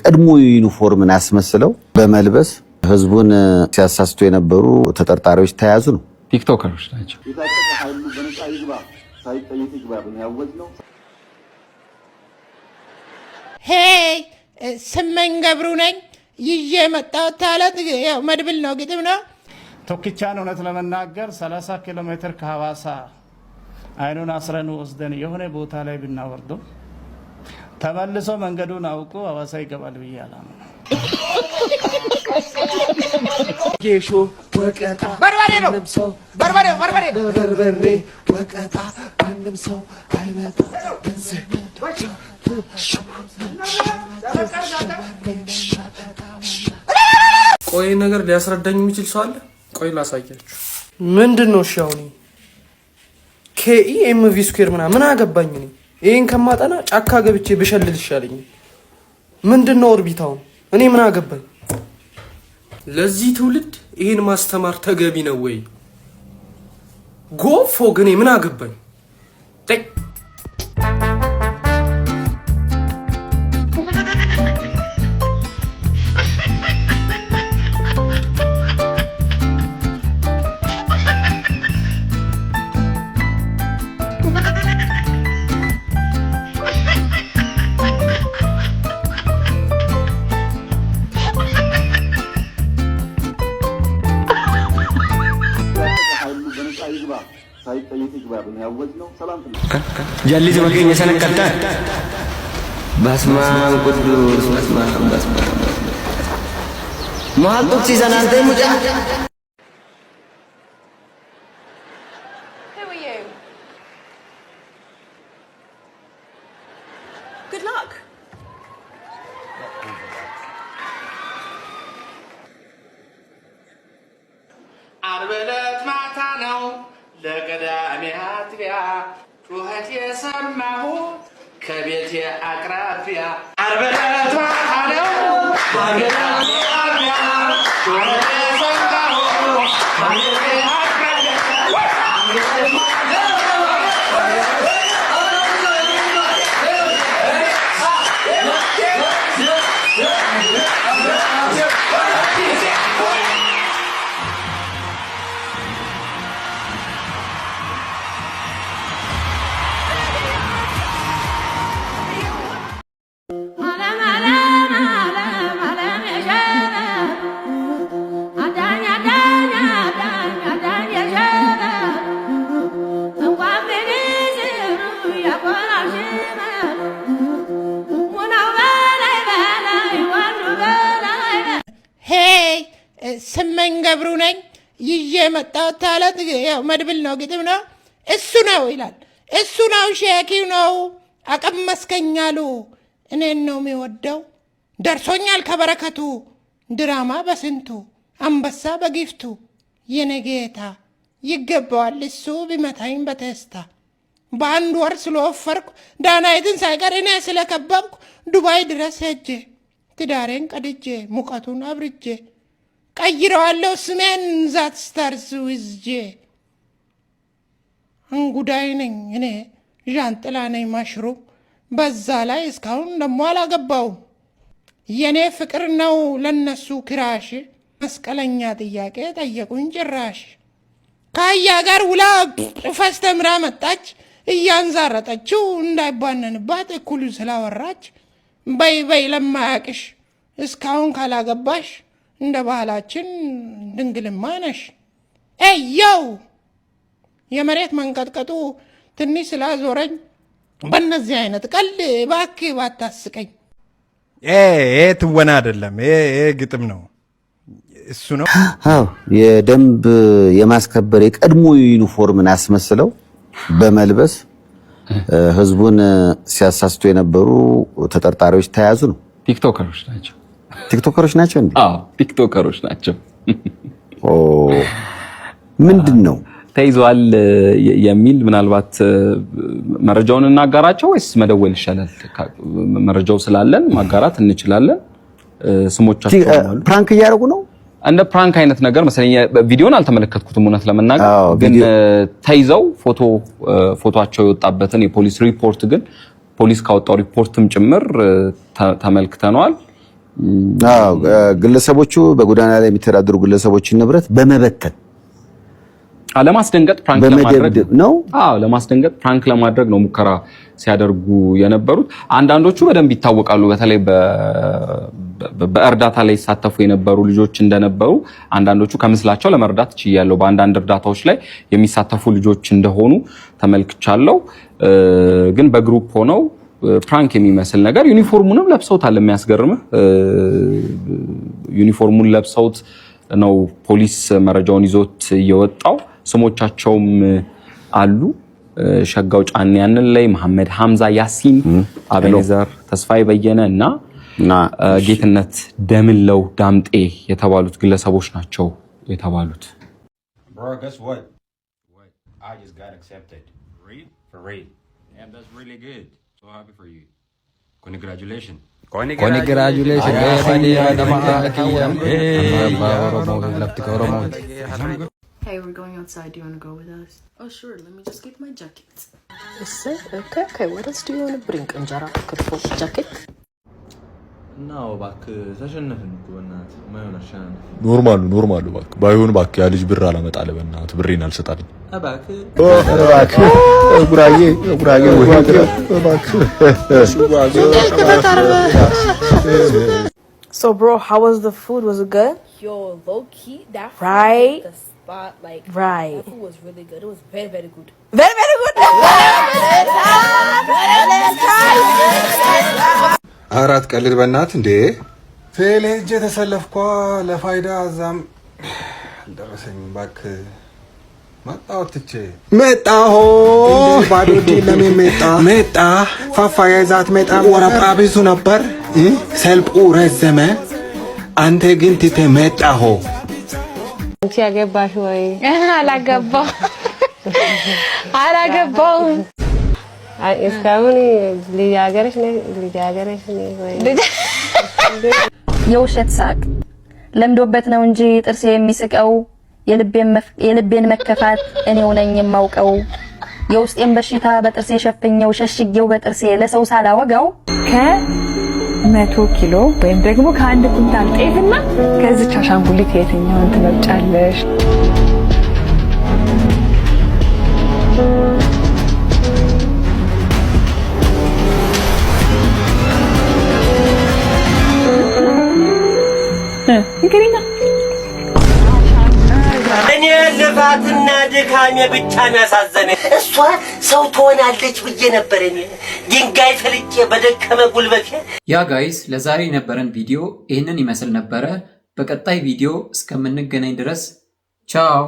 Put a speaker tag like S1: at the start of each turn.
S1: ቀድሞ ዩኒፎርምን አስመስለው በመልበስ ህዝቡን ሲያሳስቱ የነበሩ ተጠርጣሪዎች ተያዙ ነው።
S2: ቲክቶከሮች ናቸው።
S3: ሄይ ስመኝ ገብሩ ነኝ ይዤ መጣሁት ታለት ያው መድብል ነው ግጥም ነው።
S4: ቶክቻን እውነት ለመናገር 30 ኪሎ ሜትር ከሐዋሳ አይኑን አስረን ወስደን የሆነ ቦታ ላይ ብናወርደው ተመልሶ መንገዱን አውቆ ሐዋሳ ይገባል ብዬ አላምነው።
S5: ጌሾ ወቀጣ
S3: በርበሬ ነው በርበሬ
S5: ወቀጣ አንድም ሰው አይመጣ
S6: ቆይ ነገር ሊያስረዳኝ የሚችል ሰው አለ? ቆይ ላሳያችሁ።
S7: ምንድነው? እሺ አሁን KEMV ስኩዌር ምን አገባኝ እኔ ይሄን ከማጠና ጫካ ገብቼ ብሸልል ይሻለኝ። ምንድነው ኦርቢታው? እኔ ምን አገባኝ?
S6: ለዚህ ትውልድ ይሄን ማስተማር ተገቢ ነው ወይ? ጎፎ ግን ምን አገባኝ?
S5: jalli sebagai sana kata basman kudus basman mahal tuh si sana nanti muda.
S8: Who are you? Good luck.
S4: Arbelet matano ለቀዳሚ አጥቢያ ጩኸት የሰማሁት ከቤቴ አቅራቢያ አርበለት ማታ ነው ለቀዳሚ አጥቢያ ጩኸት የሰማሁት ከቤቴ አቅራቢያ
S3: ስመኝ ገብሩ ነኝ ይዤ መጣሁት ታለት ያው መድብል ነው ግጥም ነው። እሱ ነው ይላል እሱ ነው ሼኪው ነው አቀመስከኛሉ እኔን ነው የሚወደው ደርሶኛል ከበረከቱ ድራማ በስንቱ አንበሳ በጊፍቱ የኔ ጌታ ይገባዋል እሱ ቢመታኝ በቴስታ በአንድ ወር ስለወፈርኩ ዳናይትን ሳይቀር እኔ ስለከበብኩ ዱባይ ድረስ ሄጄ ትዳሬን ቀድጄ ሙቀቱን አብርጄ ቀይረዋለሁ ስሜን ዛት ስታርስ ውዝጄ እንጉዳይ ነኝ እኔ ዣንጥላ ነኝ ማሽሩም በዛ ላይ እስካሁን ደሞ አላገባውም የኔ ፍቅር ነው ለነሱ ክራሽ መስቀለኛ ጥያቄ ጠየቁኝ ጭራሽ ካያ ጋር ውላ ፈስተምራ መጣች እያንዛረጠችው እንዳይባነንባት እኩሉ ስላወራች በይ ለማያቅሽ እስካሁን ካላገባሽ እንደ ባህላችን ድንግልማ ነሽ። ኤየው የመሬት መንቀጥቀጡ ትንሽ ስላዞረኝ በእነዚህ አይነት ቀልድ እባክህ ባታስቀኝ።
S9: ትወና አይደለም፣ ግጥም ነው። እሱ ነው።
S1: አዎ የደንብ የማስከበር የቀድሞ ዩኒፎርምን አስመስለው በመልበስ ህዝቡን ሲያሳስቱ የነበሩ ተጠርጣሪዎች ተያዙ ነው።
S2: ቲክቶከሮች ናቸው።
S1: ቲክቶከሮች ናቸው እንዴ?
S2: አዎ ቲክቶከሮች ናቸው።
S1: ምንድነው
S2: ተይዟል የሚል ምናልባት መረጃውን እናጋራቸው ወይስ መደወል ይሻላል? መረጃው ስላለን ማጋራት እንችላለን። ስሞቻቸው ማለት
S1: ፕራንክ እያደረጉ ነው።
S2: እንደ ፕራንክ አይነት ነገር መሰለኝ። ቪዲዮን አልተመለከትኩትም እውነት ለመናገር ግን ተይዘው ፎቶአቸው የወጣበትን የፖሊስ ሪፖርት ግን ፖሊስ ካወጣው ሪፖርትም ጭምር ተመልክተናል።
S1: ግለሰቦቹ በጎዳና ላይ የሚተዳደሩ ግለሰቦችን ንብረት በመበተን
S2: ለማስደንገጥ ፕራንክ ለማድረግ ነው። ለማስደንገጥ ፕራንክ ለማድረግ ነው ሙከራ ሲያደርጉ የነበሩት። አንዳንዶቹ በደንብ ይታወቃሉ። በተለይ በእርዳታ ላይ ሲሳተፉ የነበሩ ልጆች እንደነበሩ አንዳንዶቹ ከምስላቸው ለመርዳት ችያለሁ። በአንዳንድ እርዳታዎች ላይ የሚሳተፉ ልጆች እንደሆኑ ተመልክቻለሁ። ግን በግሩፕ ሆነው ፕራንክ የሚመስል ነገር ዩኒፎርሙንም ለብሰውታል። የሚያስገርምህ ዩኒፎርሙን ለብሰውት ነው ፖሊስ መረጃውን ይዞት የወጣው። ስሞቻቸውም አሉ። ሸጋው ጫን ያንን ላይ መሐመድ ሐምዛ፣ ያሲን አቤኔዘር፣ ተስፋዬ በየነ እና ጌትነት ደምለው ዳምጤ የተባሉት ግለሰቦች ናቸው የተባሉት።
S8: Hey, we're going outside. Do you want to go with us? Oh, sure. Let me just get my jacket. Okay. What else do you want to bring? Anjara, kurfo, jacket?
S5: No, ባክ ተሸነፍን እኮ በእናትህ ማይሆን አሸናነፍ።
S10: ኖርማሉ ባክ ባይሆን ባክ ያ ልጅ ብር አላመጣለ በእናትህ ብሬን አልሰጣልኝ። ጉራጌ
S8: So bro, how was the food? Was it good?
S11: Yo, low key, that food
S8: right?
S11: The spot, like,
S8: right.
S11: That food was really good. It was very, very good.
S8: Very good.
S9: አራት ቀልድ በእናትህ እንዴ ቴሌጅ ተሰለፍኳ ለፋይዳ አዛም ደረሰኝ ባክ መጣውትቼ መጣሁ ባዶዲ መጣ ፋፋያ ዛት መጣ ወረጳ ብዙ ነበር ሰልቁ ረዘመ አንተ ግን ትተ መጣሁ
S8: አንቺ ያገባሽ ወይ? አላገባውም። እስካሁን ልጃገረሽ ነኝ ወይ?
S11: የውሸት ሳቅ ለምዶበት ነው እንጂ ጥርሴ የሚስቀው የልቤን መከፋት እኔው ነኝ የማውቀው የውስጤን በሽታ በጥርሴ ሸፍኘው ሸሽጌው በጥርሴ ለሰው ሳላወጋው
S8: ከ100 ኪሎ ወይም ደግሞ ከ1 ኩንታል ጤፍና ከዚች አሻንጉሊት የትኛውን ትመርጫለሽ? እንግዲህ
S5: እኔ ልፋትና ድካሜ ብቻ ነው ያሳዘነኝ። እሷ ሰው ትሆናለች ብዬ ነበር እኔ ድንጋይ ፈልጬ በደከመ ጉልበቴ።
S12: ያ ጋይስ ለዛሬ የነበረን ቪዲዮ ይህንን ይመስል ነበረ። በቀጣይ ቪዲዮ እስከምንገናኝ ድረስ ቻው።